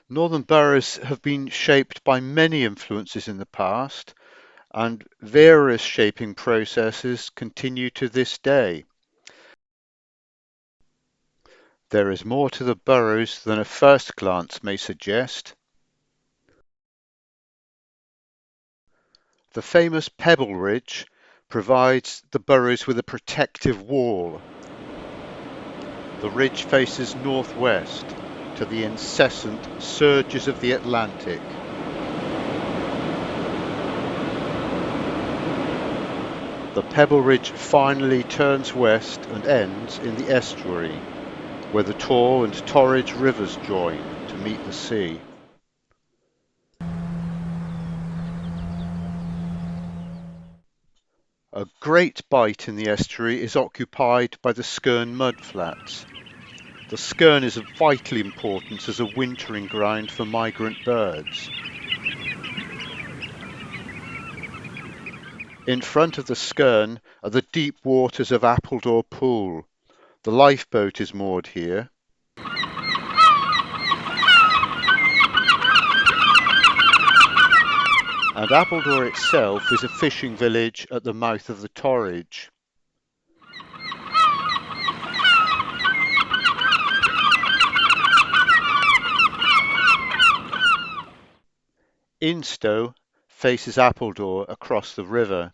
Northern Burrows have been shaped by many influences in the past, and various shaping processes continue to this day. There is more to the burrows than a first glance may suggest. The famous Pebble Ridge provides the burrows with a protective wall. The ridge faces northwest to the incessant surges of the Atlantic. The Pebble Ridge finally turns west and ends in the estuary, where the Tor and Torridge rivers join to meet the sea. A great bight in the estuary is occupied by the Skern mudflats. The Skern is of vital importance as a wintering ground for migrant birds. In front of the Skern are the deep waters of Appledore Pool. The lifeboat is moored here. And Appledore itself is a fishing village at the mouth of the Torridge. Instow faces Appledore across the river.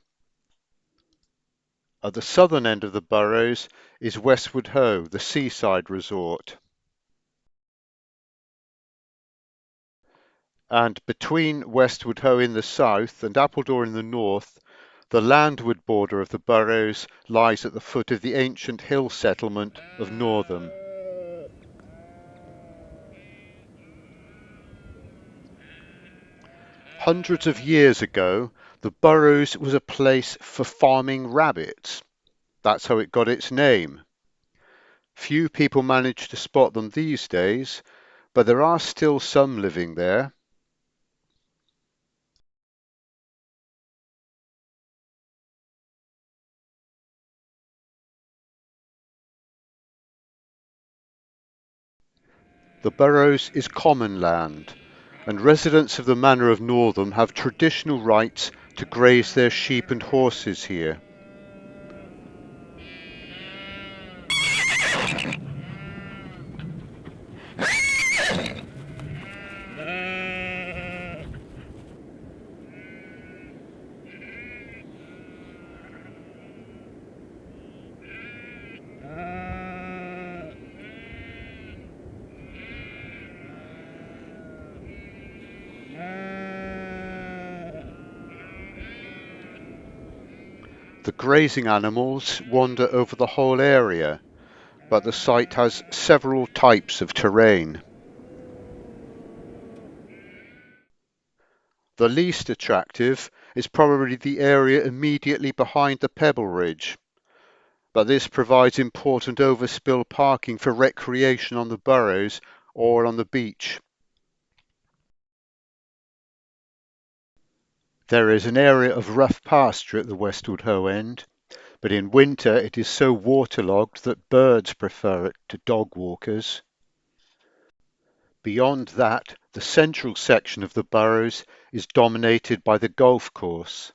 At the southern end of the Burrows is Westward Ho, the seaside resort. And between Westward Ho in the south and Appledore in the north, the landward border of the Burrows lies at the foot of the ancient hill settlement of Northam. Hundreds of years ago, the Burrows was a place for farming rabbits. That's how it got its name. Few people manage to spot them these days, but there are still some living there. The Burrows is common land, and residents of the Manor of Northam have traditional rights to graze their sheep and horses here. The grazing animals wander over the whole area, but the site has several types of terrain. The least attractive is probably the area immediately behind the Pebble Ridge, but this provides important overspill parking for recreation on the Burrows or on the beach. There is an area of rough pasture at the Westward Ho end, but in winter it is so waterlogged that birds prefer it to dog walkers. Beyond that, the central section of the Burrows is dominated by the golf course.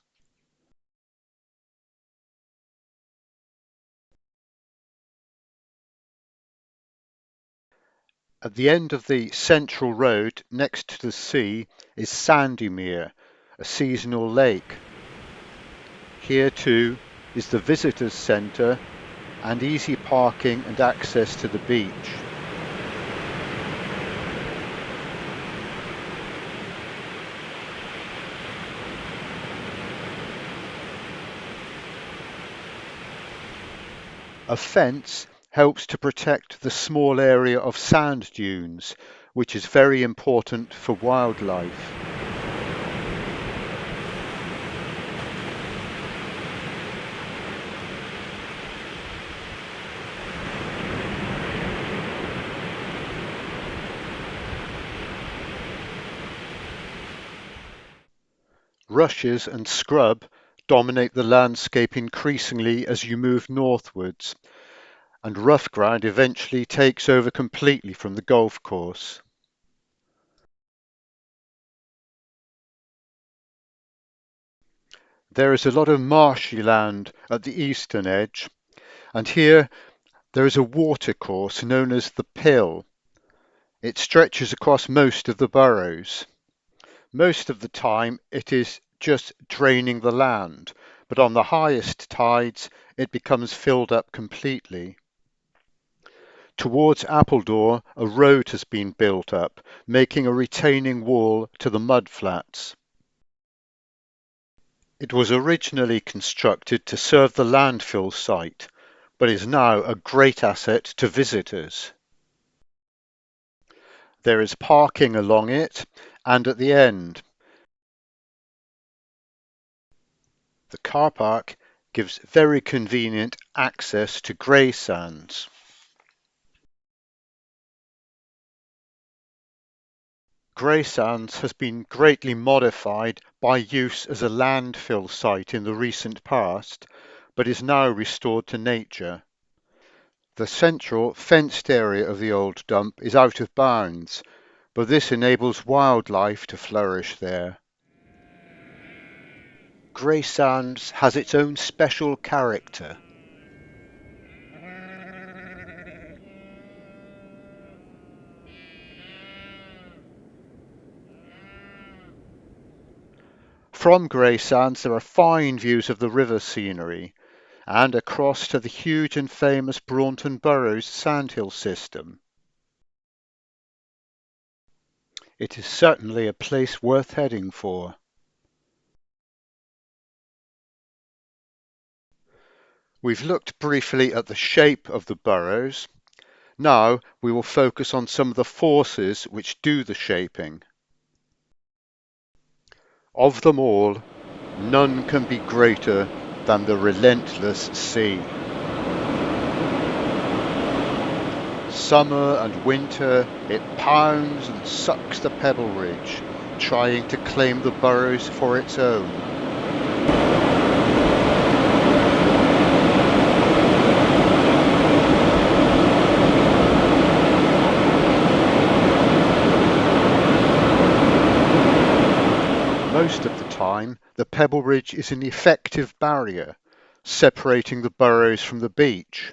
At the end of the central road, next to the sea, is Sandymere, a seasonal lake. Here too is the visitors centre and easy parking and access to the beach. A fence helps to protect the small area of sand dunes, which is very important for wildlife. Rushes and scrub dominate the landscape increasingly as you move northwards, and rough ground eventually takes over completely from the golf course. There is a lot of marshy land at the eastern edge, and here there is a watercourse known as the Pill. It stretches across most of the burrows. Most of the time it is just draining the land, but on the highest tides it becomes filled up completely. Towards Appledore, a road has been built up, making a retaining wall to the mudflats. It was originally constructed to serve the landfill site, but is now a great asset to visitors. There is parking along it and at the end. The car park gives very convenient access to grey sands. Grey Sands has been greatly modified by use as a landfill site in the recent past, but is now restored to nature. The central fenced area of the old dump is out of bounds, but this enables wildlife to flourish there. Grey Sands has its own special character. From Grey Sands there are fine views of the river scenery and across to the huge and famous Northam Burrows sandhill system. It is certainly a place worth heading for. We've looked briefly at the shape of the burrows. Now we will focus on some of the forces which do the shaping. Of them all, none can be greater than the relentless sea. Summer and winter, it pounds and sucks the pebble ridge, trying to claim the burrows for its own. Most of the time, the pebble ridge is an effective barrier, separating the burrows from the beach.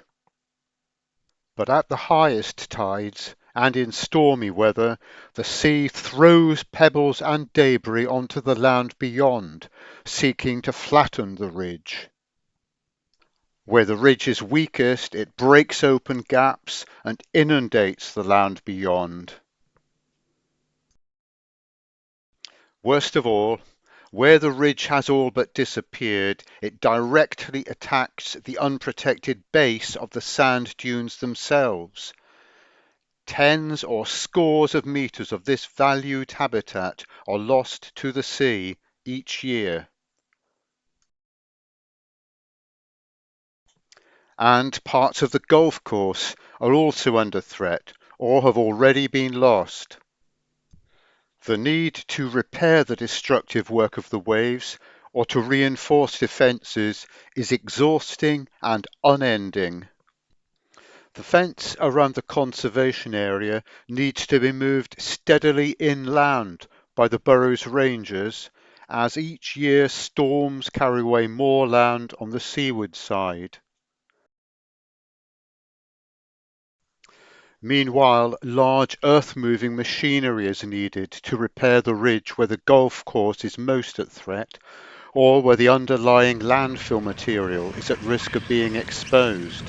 But at the highest tides and in stormy weather, the sea throws pebbles and debris onto the land beyond, seeking to flatten the ridge. Where the ridge is weakest, it breaks open gaps and inundates the land beyond. Worst of all, where the ridge has all but disappeared, it directly attacks the unprotected base of the sand dunes themselves. Tens or scores of meters of this valued habitat are lost to the sea each year. And parts of the golf course are also under threat or have already been lost. The need to repair the destructive work of the waves or to reinforce defences is exhausting and unending. The fence around the conservation area needs to be moved steadily inland by the Burrows Rangers as each year storms carry away more land on the seaward side. Meanwhile, large earth-moving machinery is needed to repair the ridge where the golf course is most at threat, or where the underlying landfill material is at risk of being exposed.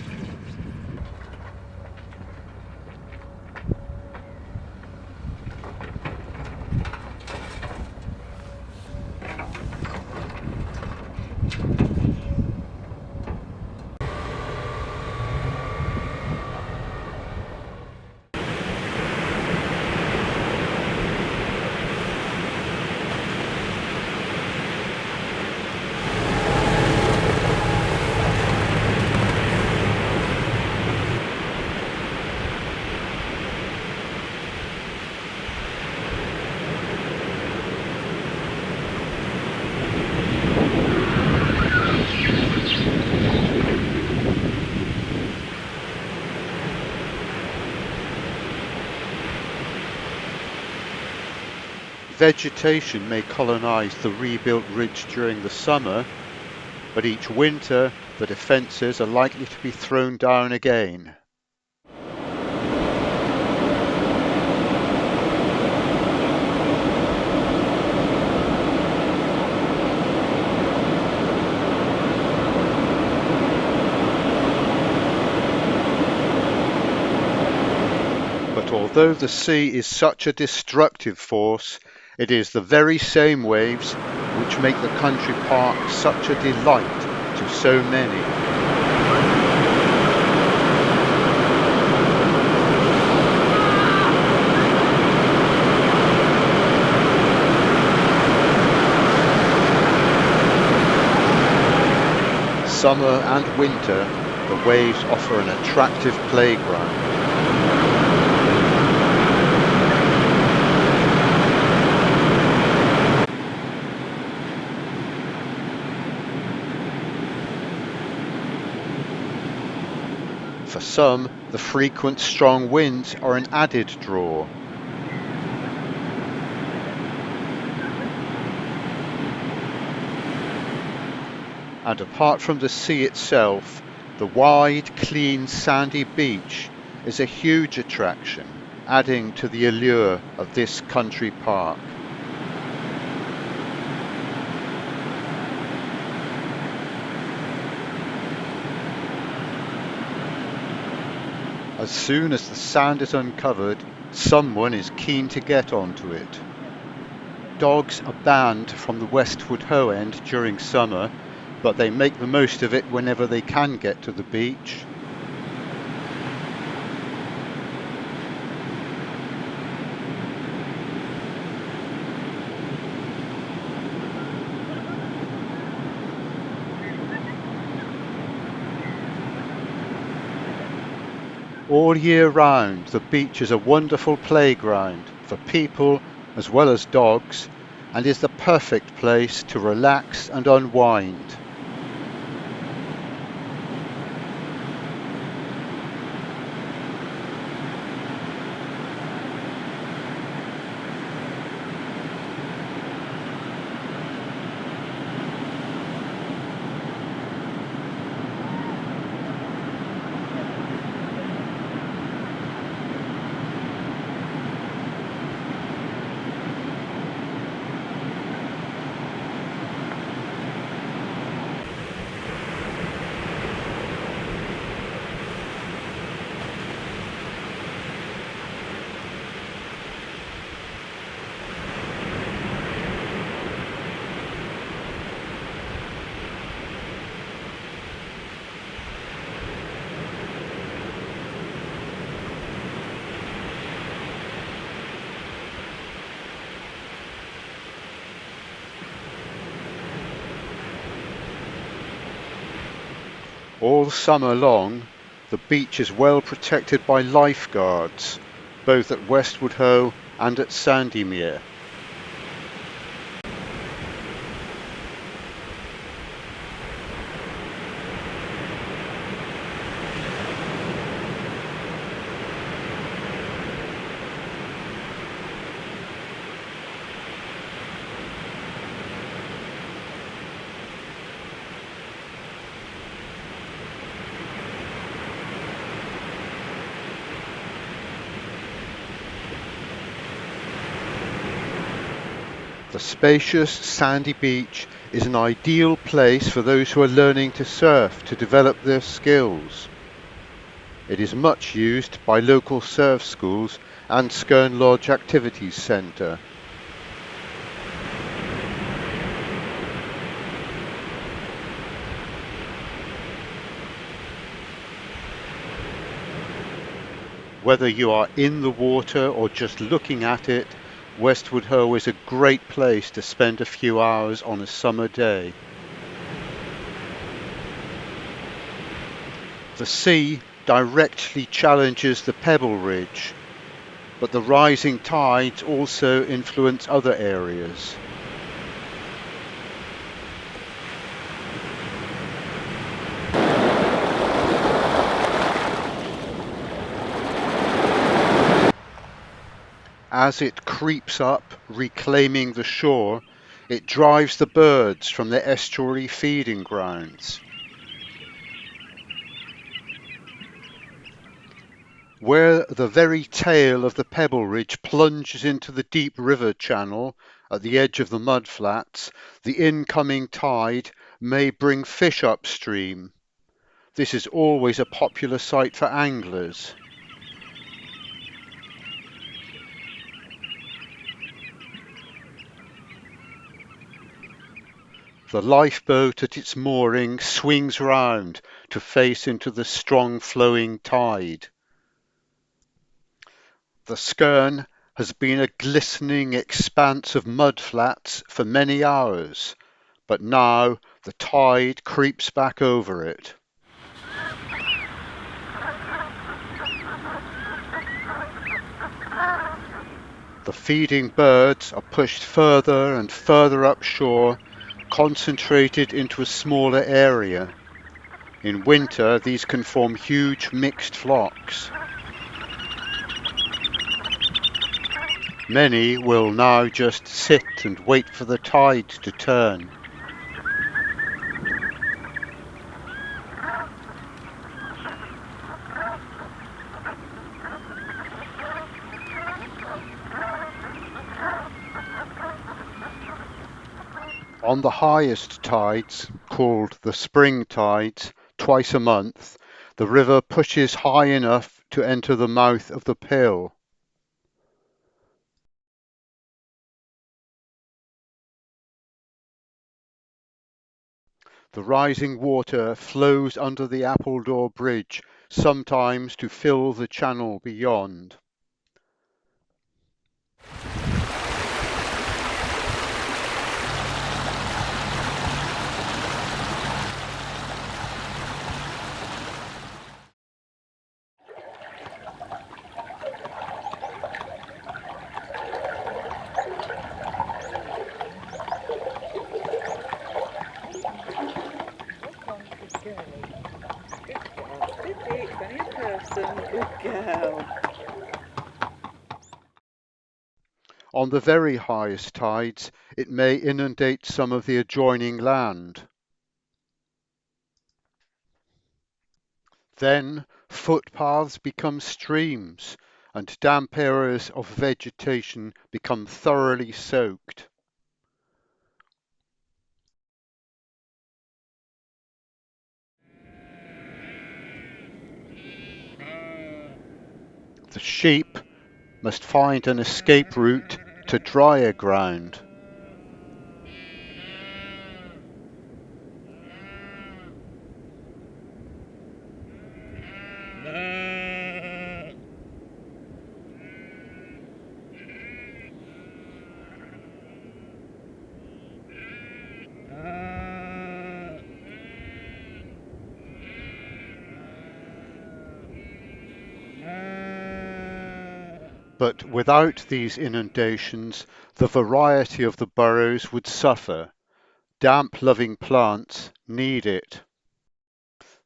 Vegetation may colonise the rebuilt ridge during the summer, but each winter the defences are likely to be thrown down again. But although the sea is such a destructive force, it is the very same waves which make the country park such a delight to so many. Summer and winter, the waves offer an attractive playground. For some, the frequent strong winds are an added draw. And apart from the sea itself, the wide, clean, sandy beach is a huge attraction, adding to the allure of this country park. As soon as the sand is uncovered, someone is keen to get onto it. Dogs are banned from the Westwood Ho end during summer, but they make the most of it whenever they can get to the beach. All year round, the beach is a wonderful playground for people as well as dogs, and is the perfect place to relax and unwind. All summer long, the beach is well protected by lifeguards, both at Westwood Ho and at Sandymere. The spacious sandy beach is an ideal place for those who are learning to surf to develop their skills. It is much used by local surf schools and Skern Lodge Activities Centre. Whether you are in the water or just looking at it, Westwood Ho is a great place to spend a few hours on a summer day. The sea directly challenges the pebble ridge, but the rising tides also influence other areas. As it creeps up, reclaiming the shore, It drives the birds from their estuary feeding grounds. Where the very tail of the pebble ridge plunges into the deep river channel at the edge of the mudflats, the incoming tide may bring fish upstream. This is always a popular site for anglers. The lifeboat at its mooring swings round to face into the strong flowing tide. The Skern has been a glistening expanse of mudflats for many hours, but now the tide creeps back over it. The feeding birds are pushed further and further upshore, concentrated into a smaller area. In winter, these can form huge mixed flocks. Many will now just sit and wait for the tide to turn. On the highest tides, called the spring tides, twice a month, the river pushes high enough to enter the mouth of the Pill. The rising water flows under the Appledore Bridge, sometimes to fill the channel beyond. On the very highest tides, it may inundate some of the adjoining land. Then footpaths become streams, and damp areas of vegetation become thoroughly soaked. The sheep must find an escape route to drier ground. But without these inundations, the variety of the burrows would suffer. Damp-loving plants need it.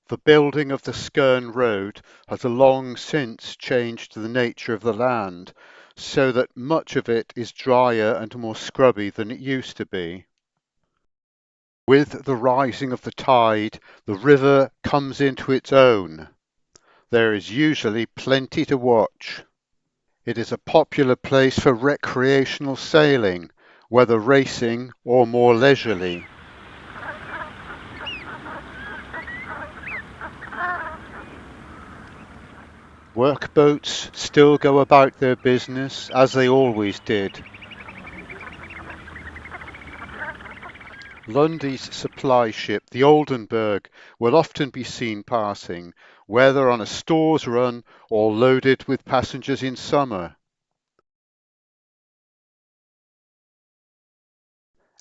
The building of the Skern Road has long since changed the nature of the land, so that much of it is drier and more scrubby than it used to be. With the rising of the tide, the river comes into its own. There is usually plenty to watch. It is a popular place for recreational sailing, whether racing or more leisurely. Workboats still go about their business as they always did. Lundy's supply ship, the Oldenburg, will often be seen passing, whether on a stores run or loaded with passengers in summer.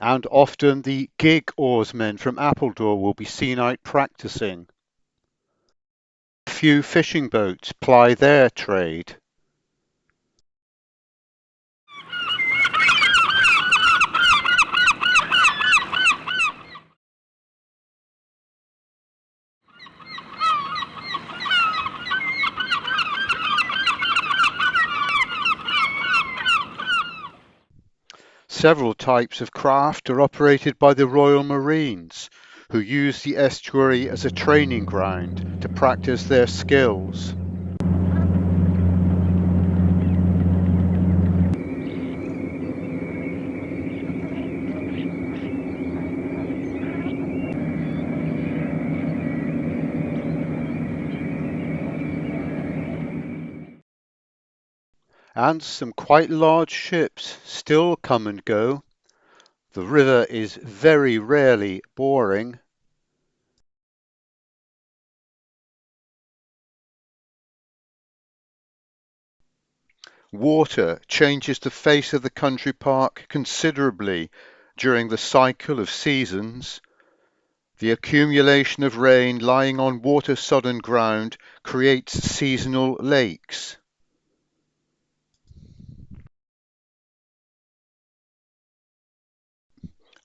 And often the gig oarsmen from Appledore will be seen out practicing. Few fishing boats ply their trade. Several types of craft are operated by the Royal Marines, who use the estuary as a training ground to practice their skills. And some quite large ships still come and go. The river is very rarely boring. Water changes the face of the country park considerably during the cycle of seasons. The accumulation of rain lying on water-sodden ground creates seasonal lakes.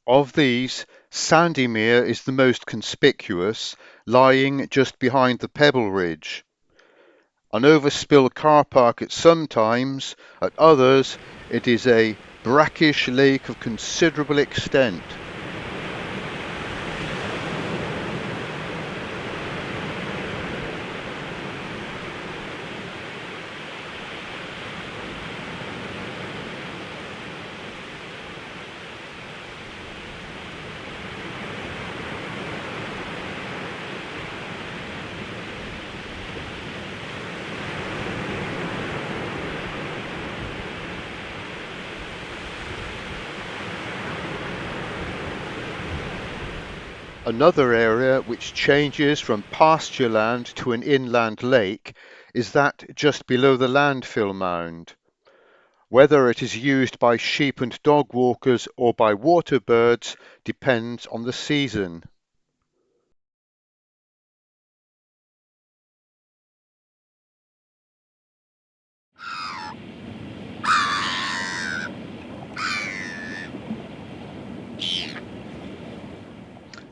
Of these, Sandymere is the most conspicuous, lying just behind the Pebble Ridge. An overspill car park at some times, at others it is a brackish lake of considerable extent. Another area which changes from pasture land to an inland lake is that just below the landfill mound. Whether it is used by sheep and dog walkers or by water birds depends on the season.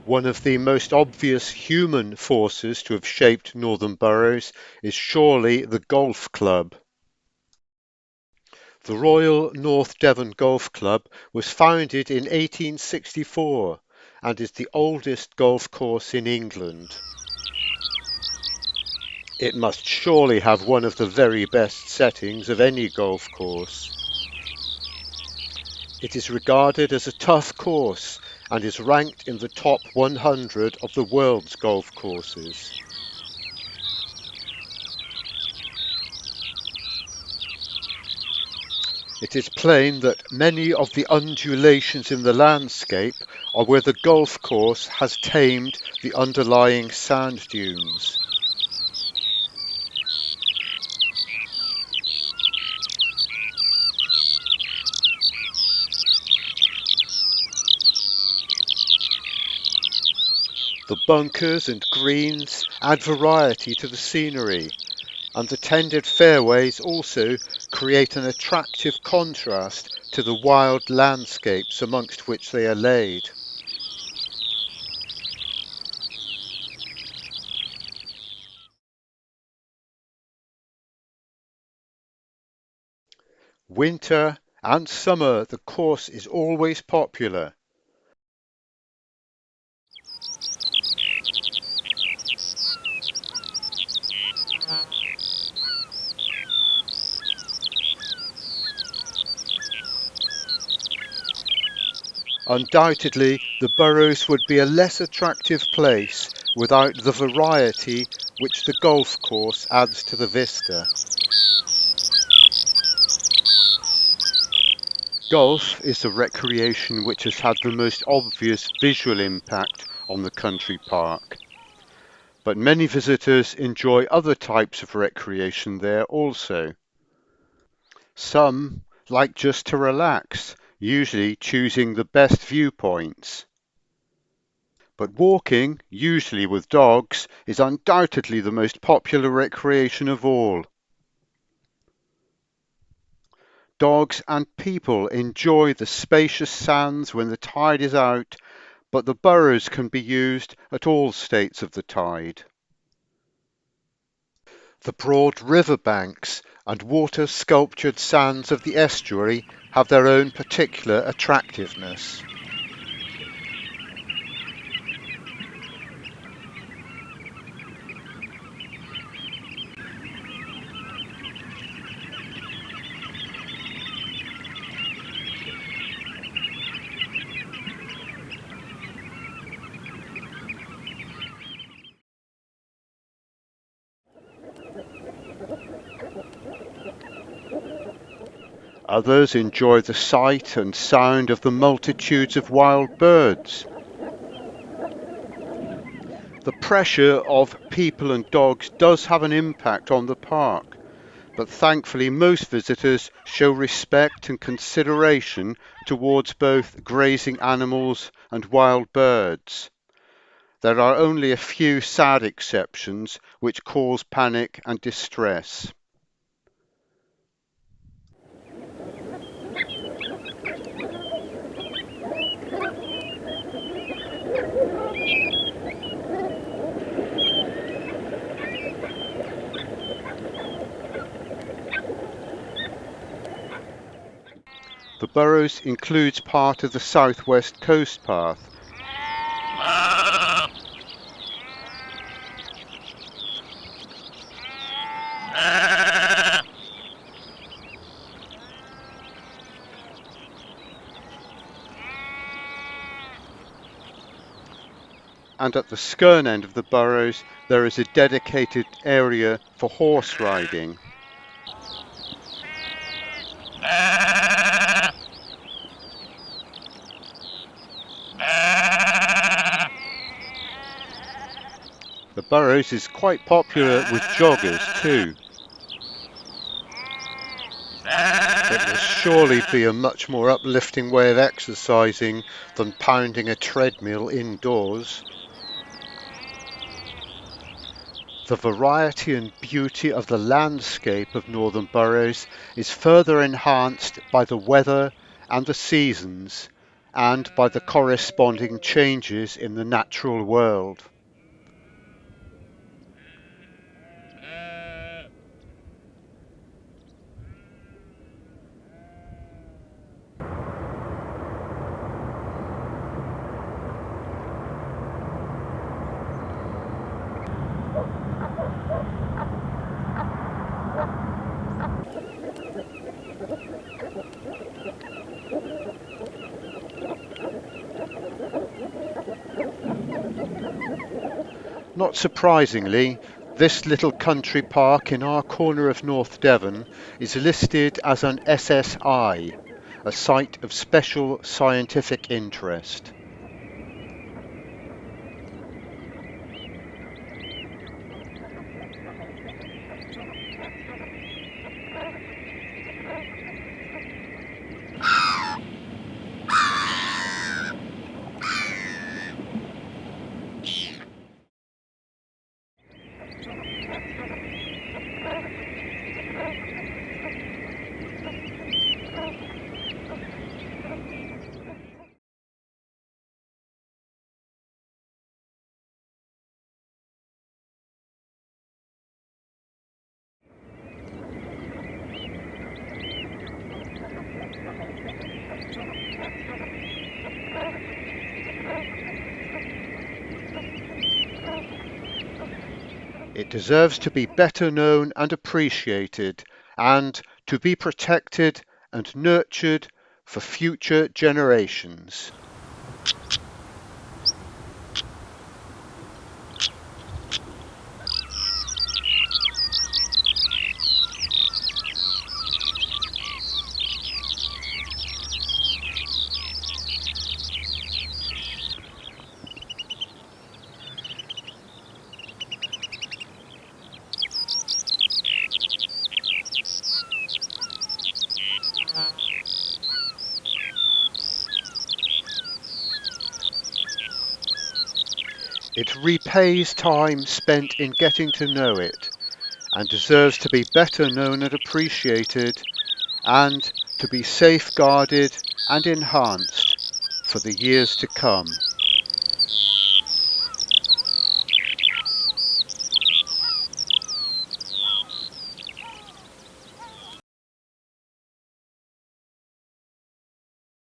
One of the most obvious human forces to have shaped Northam Burrows is surely the golf club. The Royal North Devon Golf Club was founded in 1864 and is the oldest golf course in England. It must surely have one of the very best settings of any golf course. It is regarded as a tough course and is ranked in the top 100 of the world's golf courses. It is plain that many of the undulations in the landscape are where the golf course has tamed the underlying sand dunes. The bunkers and greens add variety to the scenery, and the tended fairways also create an attractive contrast to the wild landscapes amongst which they are laid. Winter and summer the course is always popular. Undoubtedly, the Burrows would be a less attractive place without the variety which the golf course adds to the vista. Golf is the recreation which has had the most obvious visual impact on the country park, but many visitors enjoy other types of recreation there also. Some like just to relax, usually choosing the best viewpoints. But walking, usually with dogs, is undoubtedly the most popular recreation of all. Dogs and people enjoy the spacious sands when the tide is out, but the burrows can be used at all states of the tide. The broad river banks and water-sculptured sands of the estuary have their own particular attractiveness. Others enjoy the sight and sound of the multitudes of wild birds. The pressure of people and dogs does have an impact on the park, but thankfully most visitors show respect and consideration towards both grazing animals and wild birds. There are only a few sad exceptions which cause panic and distress. The Burrows includes part of the Southwest Coast Path. And at the Skern end of the Burrows there is a dedicated area for horse riding. The Burrows is quite popular with joggers too. It will surely be a much more uplifting way of exercising than pounding a treadmill indoors. The variety and beauty of the landscape of Northam Burrows is further enhanced by the weather and the seasons, and by the corresponding changes in the natural world. Not surprisingly, this little country park in our corner of North Devon is listed as an SSI, a Site of Special Scientific Interest. It deserves to be better known and appreciated, and to be protected and nurtured for future generations. It repays time spent in getting to know it, and deserves to be better known and appreciated, and to be safeguarded and enhanced for the years to come.